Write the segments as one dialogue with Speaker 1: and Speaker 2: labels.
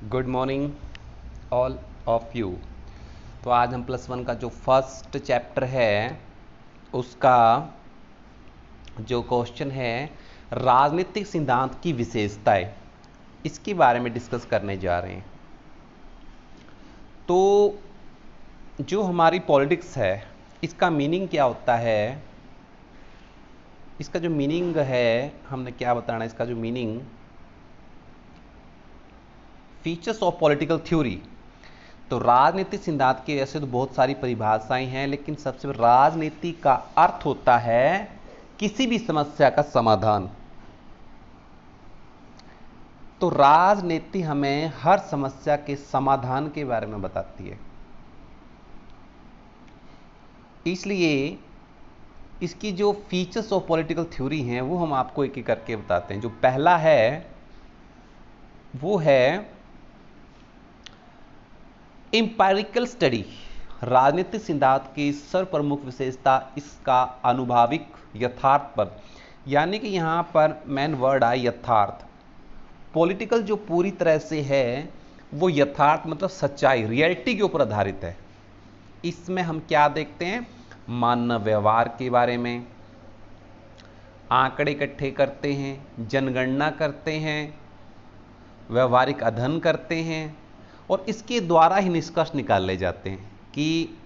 Speaker 1: Good morning all of you. तो आज हम +1 का जो फर्स्ट चैप्टर है उसका जो क्वेश्चन है राजनीतिक सिद्धांत की विशेषताएं, इसके बारे में डिस्कस करने जा रहे हैं। तो जो हमारी पॉलिटिक्स है इसका मीनिंग क्या होता है, इसका जो मीनिंग है हमने क्या बताना है, इसका जो meaning features of political theory. तो राजनीतिक सिद्धांत के ऐसे तो बहुत सारी परिभाषाएं हैं, लेकिन सबसे राजनीति का अर्थ होता है किसी भी समस्या का समाधान। तो राजनीति हमें हर समस्या के समाधान के बारे में बताती है। इसलिए इसकी जो फीचर्स ऑफ पॉलिटिकल थ्योरी हैं वो हम आपको एक एक करके बताते हैं। जो पहला है वो है एम्पायरिकल स्टडी। राजनीतिक सिद्धांत की सर्वप्रमुख विशेषता इसका अनुभाविक यथार्थ पर, यानी कि यहां पर मेन वर्ड है यथार्थ। पॉलिटिकल जो पूरी तरह से है वो यथार्थ मतलब सच्चाई, रियलिटी के ऊपर आधारित है। इसमें हम क्या देखते हैं, मानव व्यवहार के बारे में, आंकड़े इकट्ठे करते हैं, जनगणना करते हैं, व्यवहारिक अध्ययन करते हैं और इसके द्वारा ही निष्कर्ष निकाले जाते हैं कि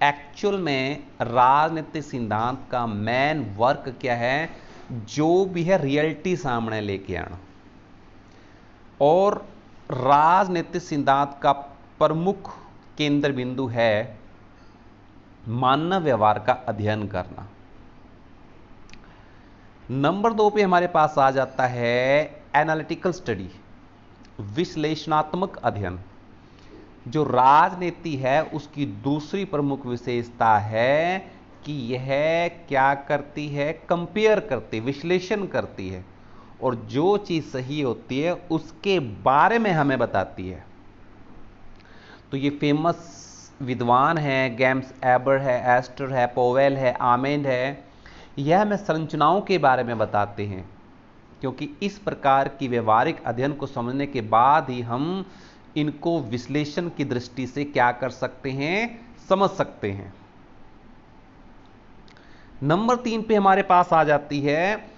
Speaker 1: एक्चुअल में राजनीतिक सिद्धांत का मेन वर्क क्या है, जो भी है रियलिटी सामने लेके आना। और राजनीतिक सिद्धांत का प्रमुख केंद्र बिंदु है मानव व्यवहार का अध्ययन करना। नंबर 2 पे हमारे पास आ जाता है एनालिटिकल स्टडी, विश्लेषणात्मक अध्ययन। जो राजनीति है उसकी दूसरी प्रमुख विशेषता है कि यह क्या करती है, कंपेयर करती, विश्लेषण करती है और जो चीज सही होती है उसके बारे में हमें बताती है। तो ये फेमस विद्वान हैं, जेम्स एबर है, एस्टर है, पोवेल है, आमेंड है, यह हमें संरचनाओं के बारे में बताते हैं, क्योंकि इस प्रकार की व्यवहारिक अध्ययन को समझने के बाद ही हम इनको विश्लेषण की दृष्टि से क्या कर सकते हैं, समझ सकते हैं। नंबर 3 पे हमारे पास आ जाती है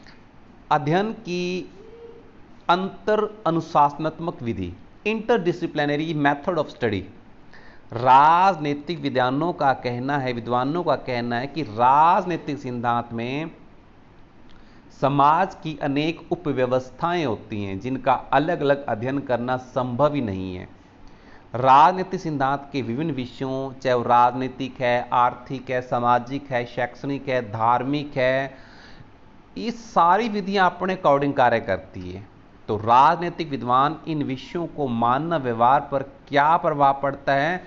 Speaker 1: अध्ययन की अंतर अनुशासनात्मक विधि, इंटरडिसिप्लिनरी मेथड ऑफ स्टडी। राजनीतिक विद्वानों का कहना है कि राजनीतिक सिद्धांत में समाज की अनेक उपव्यवस्थाएं होती हैं जिनका अलग अलग अध्ययन करना संभव ही नहीं है। राजनीतिक सिद्धांत के विभिन्न विषयों, चाहे वो राजनीतिक है, आर्थिक है, सामाजिक है, शैक्षणिक है, धार्मिक है, ये सारी विधियां अपने अकॉर्डिंग कार्य करती है। तो राजनीतिक विद्वान इन विषयों को मानव व्यवहार पर क्या प्रभाव पड़ता है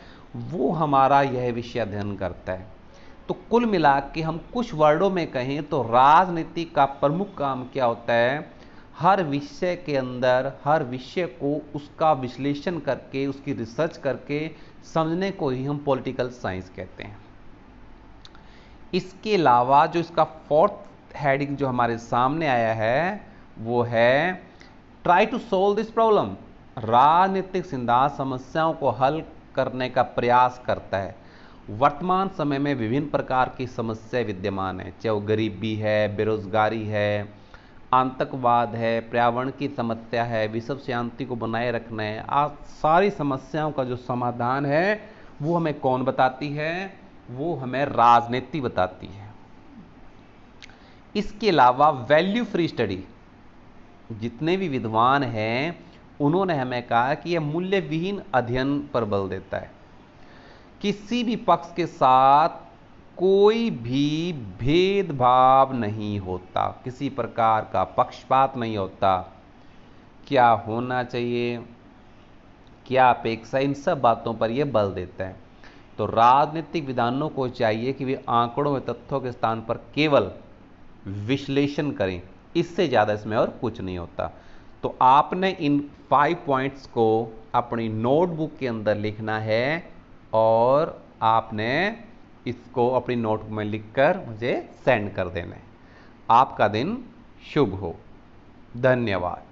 Speaker 1: वो हमारा यह विषय अध्ययन करता है। तो कुल मिला के हम कुछ वर्डों में कहें तो राजनीति का प्रमुख काम क्या होता है, हर विषय के अंदर हर विषय को उसका विश्लेषण करके, उसकी रिसर्च करके समझने को ही हम पॉलिटिकल साइंस कहते हैं। इसके अलावा जो इसका फोर्थ हेडिंग जो हमारे सामने आया है वो है try to solve this problem. राजनीतिक सिद्धांत समस्याओं को हल करने का प्रयास करता है। वर्तमान समय में विभिन्न प्रकार की समस्याएं विद्यमान है, चाहे वो गरीबी है, बेरोजगारी है, आतंकवाद है, पर्यावरण की समस्या है, विश्व शांति को बनाए रखना है। आज सारी समस्याओं का जो समाधान है वो हमें कौन बताती है, वो हमें राजनीति बताती है। इसके अलावा वैल्यू फ्री स्टडी, जितने भी विद्वान हैं उन्होंने हमें कहा कि यह मूल्य विहीन अध्ययन पर बल देता है। किसी भी पक्ष के साथ कोई भी भेदभाव नहीं होता, किसी प्रकार का पक्षपात नहीं होता, क्या होना चाहिए, क्या अपेक्षा, इन सब बातों पर यह बल देता है। तो राजनीतिक विद्वानों को चाहिए कि वे आंकड़ों व तथ्यों के स्थान पर केवल विश्लेषण करें, इससे ज़्यादा इसमें और कुछ नहीं होता। तो आपने इन 5 पॉइंट्स को अपनी नोटबुक के अंदर लिखना है और आपने इसको अपनी नोटबुक में लिखकर मुझे सेंड कर देना है। आपका दिन शुभ हो। धन्यवाद।